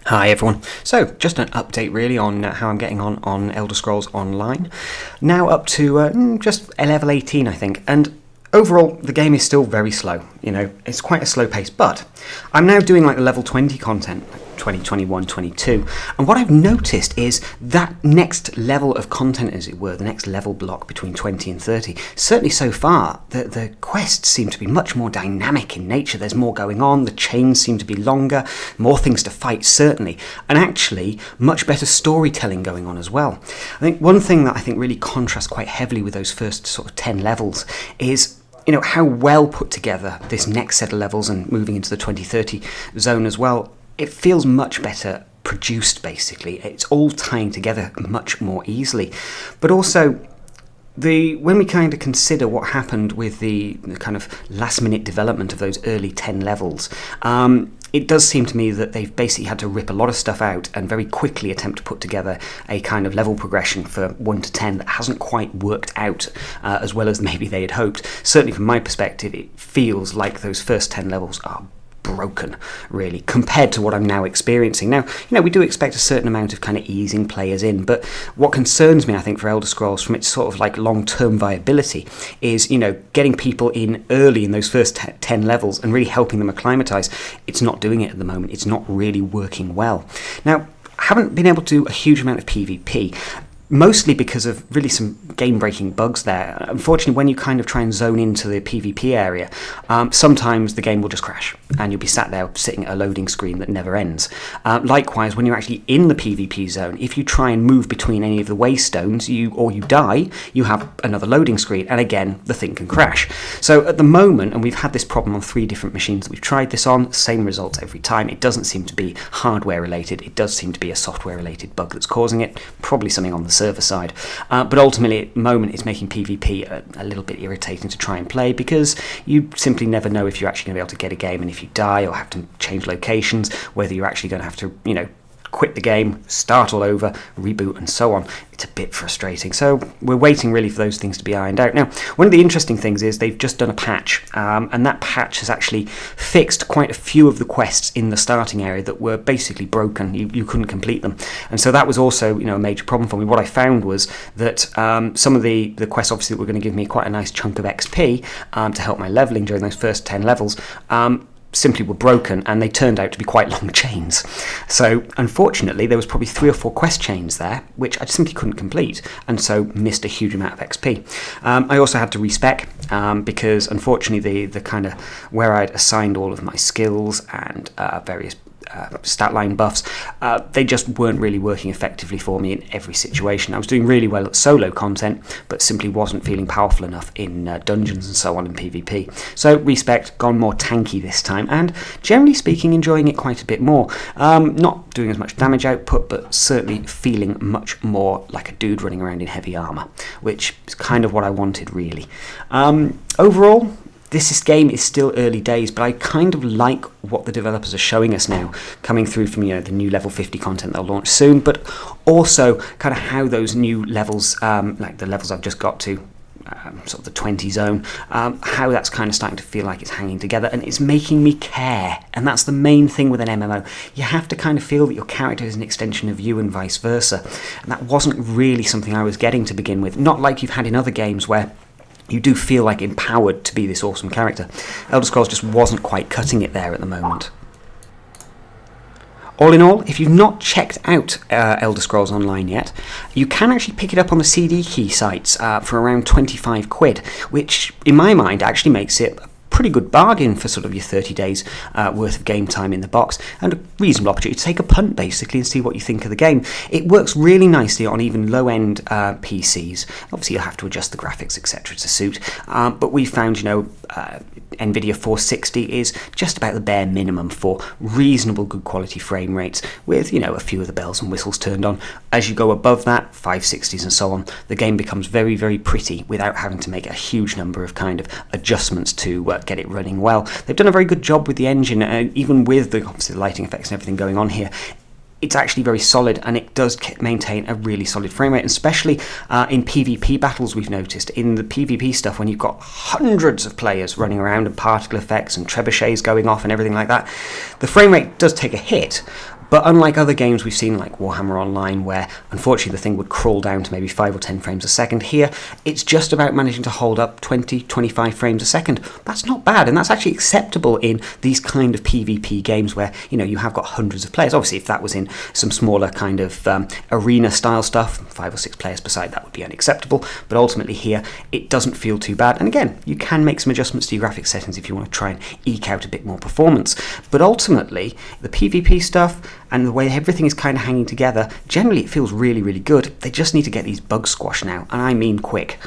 Hi everyone. So, just an update really on how I'm getting on Elder Scrolls Online. Now up to just level 18 I think, and overall the game is still very slow. You know, it's quite a slow pace, but I'm now doing like the level 20 content, 20, 21, 22, and what I've noticed is that next level of content, as it were, the next level block between 20 and 30, certainly so far, the quests seem to be much more dynamic in nature. There's more going on, the chains seem to be longer, more things to fight certainly, and actually much better storytelling going on as well. I think one thing that I think really contrasts quite heavily with those first sort of 10 levels is, you know, how well put together this next set of levels and moving into the 2030 zone as well. It feels much better produced, basically. It's all tying together much more easily. But also, when we kind of consider what happened with the kind of last-minute development of those early 10 levels, it does seem to me that they've basically had to rip a lot of stuff out and very quickly attempt to put together a kind of level progression for 1 to 10 that hasn't quite worked out as well as maybe they had hoped. Certainly from my perspective, it feels like those first 10 levels are broken, really, compared to what I'm now experiencing. Now, you know, we do expect a certain amount of kind of easing players in, but what concerns me, I think, for Elder Scrolls from its sort of like long-term viability is, you know, getting people in early in those first 10 levels and really helping them acclimatise. It's not doing it at the moment. It's not really working well. Now, I haven't been able to do a huge amount of PvP, mostly because of really some game-breaking bugs there. Unfortunately, when you kind of try and zone into the PvP area, sometimes the game will just crash and you'll be sat there sitting at a loading screen that never ends. Likewise, when you're actually in the PvP zone, if you try and move between any of the waystones or you die, you have another loading screen, and again, the thing can crash. So at the moment, and we've had this problem on 3 different machines that we've tried this on, same results every time. It doesn't seem to be hardware related, it does seem to be a software related bug that's causing it, probably something on the server side, but ultimately at the moment it's making PvP a little bit irritating to try and play because you simply never know if you're actually going to be able to get a game, and if you die or have to change locations, whether you're actually going to have to, you know, quit the game, start all over, reboot and so on. It's a bit frustrating. So we're waiting really for those things to be ironed out. Now, one of the interesting things is they've just done a patch, and that patch has actually fixed quite a few of the quests in the starting area that were basically broken. You couldn't complete them. And so that was also, you know, a major problem for me. What I found was that some of the quests obviously that were going to give me quite a nice chunk of XP to help my leveling during those first 10 levels, simply were broken, and they turned out to be quite long chains. So unfortunately there was probably 3 or 4 quest chains there which I simply couldn't complete, and so missed a huge amount of XP. I also had to respec because unfortunately the kind of where I'd assigned all of my skills and various stat line buffs, they just weren't really working effectively for me in every situation. I was doing really well at solo content, but simply wasn't feeling powerful enough in dungeons and so on in PvP. So respec, gone more tanky this time, and generally speaking enjoying it quite a bit more. Not doing as much damage output, but certainly feeling much more like a dude running around in heavy armour, which is kind of what I wanted really. Overall, this game is still early days, but I kind of like what the developers are showing us now, coming through from, you know, the new level 50 content they'll launch soon, but also kind of how those new levels, like the levels I've just got to, sort of the 20 zone, how that's kind of starting to feel like it's hanging together, and it's making me care. And that's the main thing with an MMO. You have to kind of feel that your character is an extension of you and vice versa, and that wasn't really something I was getting to begin with. Not like you've had in other games where you do feel like empowered to be this awesome character. Elder Scrolls just wasn't quite cutting it there at the moment. All in all, if you've not checked out Elder Scrolls Online yet, you can actually pick it up on the CD key sites for around 25 quid, which in my mind actually makes it a pretty good bargain for sort of your 30 days worth of game time in the box, and a reasonable opportunity to take a punt basically and see what you think of the game. It works really nicely on even low-end PCs. Obviously you'll have to adjust the graphics etc to suit, but we found, you know, NVIDIA 460 is just about the bare minimum for reasonable good quality frame rates, with, you know, a few of the bells and whistles turned on. As you go above that, 560s and so on, the game becomes very, very pretty without having to make a huge number of kind of adjustments to get it running well. They've done a very good job with the engine, even with the obviously the lighting effects and everything going on here. it's actually very solid, and it does maintain a really solid frame rate, especially in PvP battles. We've noticed in the PvP stuff, when you've got hundreds of players running around and particle effects and trebuchets going off and everything like that, the frame rate does take a hit. But unlike other games we've seen, like Warhammer Online, where unfortunately the thing would crawl down to maybe 5 or 10 frames a second, here it's just about managing to hold up 20, 25 frames a second. That's not bad, and that's actually acceptable in these kind of PvP games where, you know, you have got hundreds of players. Obviously, if that was in some smaller kind of arena-style stuff, 5 or 6 players per side, that would be unacceptable. But ultimately here, it doesn't feel too bad. And again, you can make some adjustments to your graphics settings if you want to try and eke out a bit more performance. But ultimately, the PvP stuff and the way everything is kind of hanging together, generally it feels really, really good. They just need to get these bugs squashed now, and I mean quick.